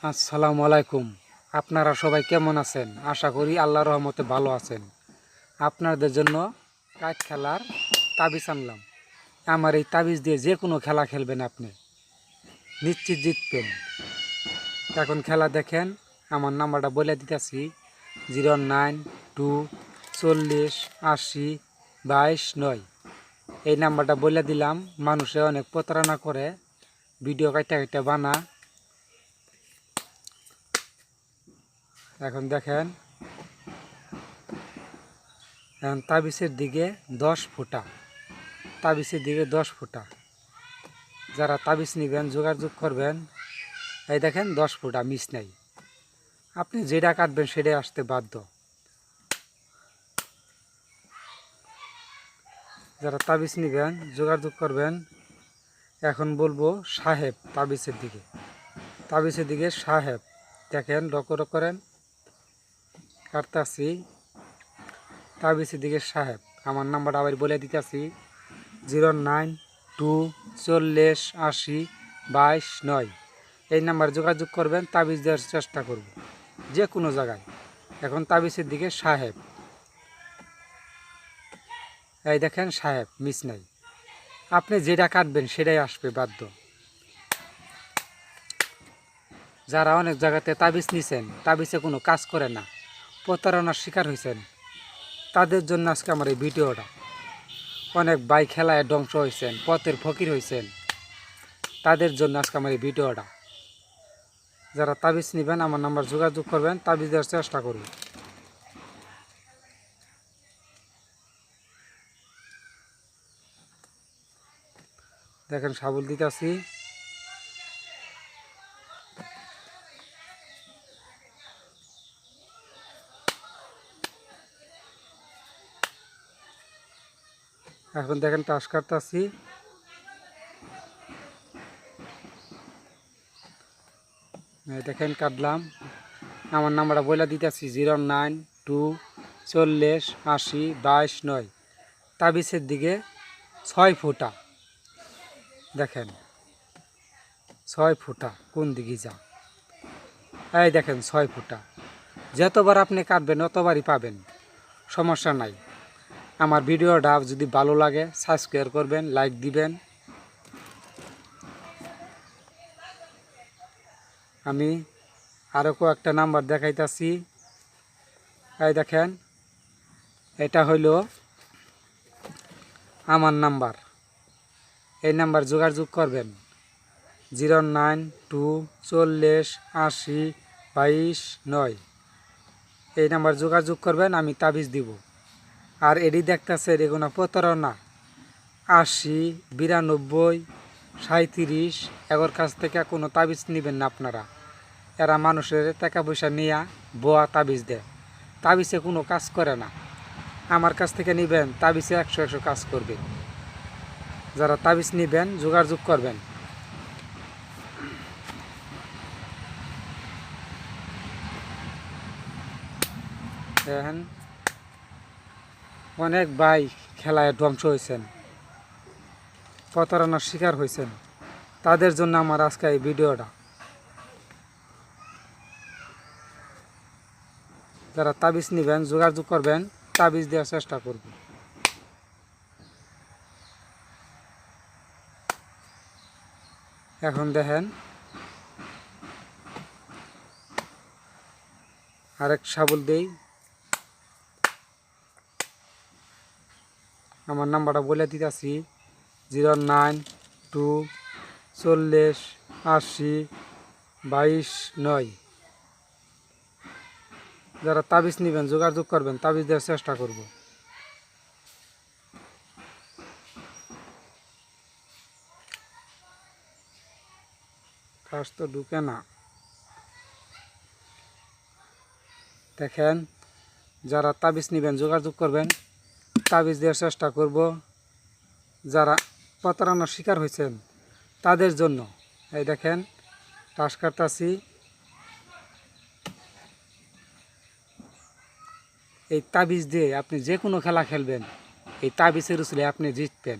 আসসালামু আলাইকুম। আপনারা সবাই কেমন আছেন? আশা করি আল্লাহর রহমতে ভালো আছেন। আপনাদের জন্য কাঠ খেলার তাবিজ আনলাম। আমার এই তাবিজ দিয়ে যে কোনো খেলা খেলবেন, আপনি নিশ্চিত জিতবেন। এখন খেলা দেখেন, আমার নাম্বারটা বলে দিতেছি 09240802229। এই নাম্বারটা বলে দিলাম। মানুষে অনেক প্রতারণা করে, ভিডিও কাইটা কাইটা বানা। এখন দেখেন, এখন তাবিজের দিকে 10 ফুটা, তাবিজের দিকে 10 ফুটা। যারা তাবিজ নেবেন যোগাযোগ করবেন। এই দেখেন 10 ফুটা মিস নাই। আপনি যেটা কাটবেন সেটাই আসতে বাধ্য। যারা তাবিজ নেবেন যোগাযোগ করবেন। এখন বলবো সাহেব তাবিজের দিকে, তাবিজের দিকে সাহেব। দেখেন লক্ষ্য করেন, কাটতাছি তাবিজের দিকে সাহেব। আমার নাম্বারটা আবার বলে দিতেছি 09240802229। এই নাম্বার যোগাযোগ করবেন, তাবিজ দেওয়ার চেষ্টা করব যে কোনো জায়গায়। এখন তাবিজের দিকে সাহেব, এই দেখেন সাহেব মিস নাই। আপনি যেটা কাটবেন সেটাই আসবে বাধ্য। যারা অনেক জায়গাতে তাবিজ নিছেন, তাবিজে কোনো কাজ করে না, প্রতারণার শিকার হয়েছেন, তাদের জন্য আজকে আমার এই ভিডিওটা। অনেক ভাই খেলায় ধ্বংস হয়েছেন, পথের ফকির হয়েছেন, তাদের জন্য আজকে আমার এই ভিডিওটা। যারা তাবিজ নেবেন আমার নাম্বার যোগাযোগ করবেন, তাবিজ দেওয়ার চেষ্টা করব। দেখেন সাবল দিতেছি। এখন দেখেন টাস কাটতেছি। দেখেন কাটলাম। আমার নাম্বারটা বলে দিতেছি 09240802229। তাবিজের দিকে 6 ফুটা। দেখেন 6 ফুটা কোন দিকে যা, এই দেখেন 6 ফুটা। যতবার আপনি কাটবেন অতবারই পাবেন, সমস্যা নাই। আমার ভিডিওটা যদি ভালো লাগে সাবস্ক্রাইব করবেন, লাইক দিবেন। আমি আরও কয়েকটা নাম্বার দেখাইতেছি। এই দেখেন, এটা হইল আমার নাম্বার। এই নাম্বার যোগাযোগ করবেন 09240802229। এই নাম্বার যোগাযোগ করবেন, আমি তাবিজ দিব। আর এটি দেখতেছে এগুলো প্রতারণা। 80, 92, 37 এগোর কাছ থেকে কোনো তাবিজ নেবেন না আপনারা। এরা মানুষের টাকা পয়সা নিয়ে বোয়া তাবিজ দেয়, তাবিজে কোনো কাজ করে না। আমার কাছ থেকে নেবেন, তাবিজে 100 কাজ করবে। যারা তাবিজ নেবেন যোগাযোগ করবেন। দেখেন অনেক ভাই খেলায় ধ্বংস হয়েছেন, প্রতারণার শিকার হয়েছেন, তাদের জন্য আমার আজকে এই ভিডিওটা। যারা তাবিজ নেবেন যোগাযোগ করবেন, তাবিজ দেওয়ার চেষ্টা করব। এখন দেখেন আরেক সাবল দেই। আমার নাম্বারটা বলে দিতেছি 09240802229। যারা তাবিজ নেবেন যোগাযোগ করবেন, তাবিজ দেওয়ার চেষ্টা করব। কাজ তো ঢুকে না। দেখেন যারা তাবিজ নেবেন যোগাযোগ করবেন, তাবিজ দেওয়ার চেষ্টা করব। যারা প্রতারণার শিকার হয়েছেন তাদের জন্য। এই দেখেন টাস কাটতাছি। এই তাবিজ দিয়ে আপনি যে কোনো খেলা খেলবেন, এই তাবিজের উসলে আপনি জিতবেন।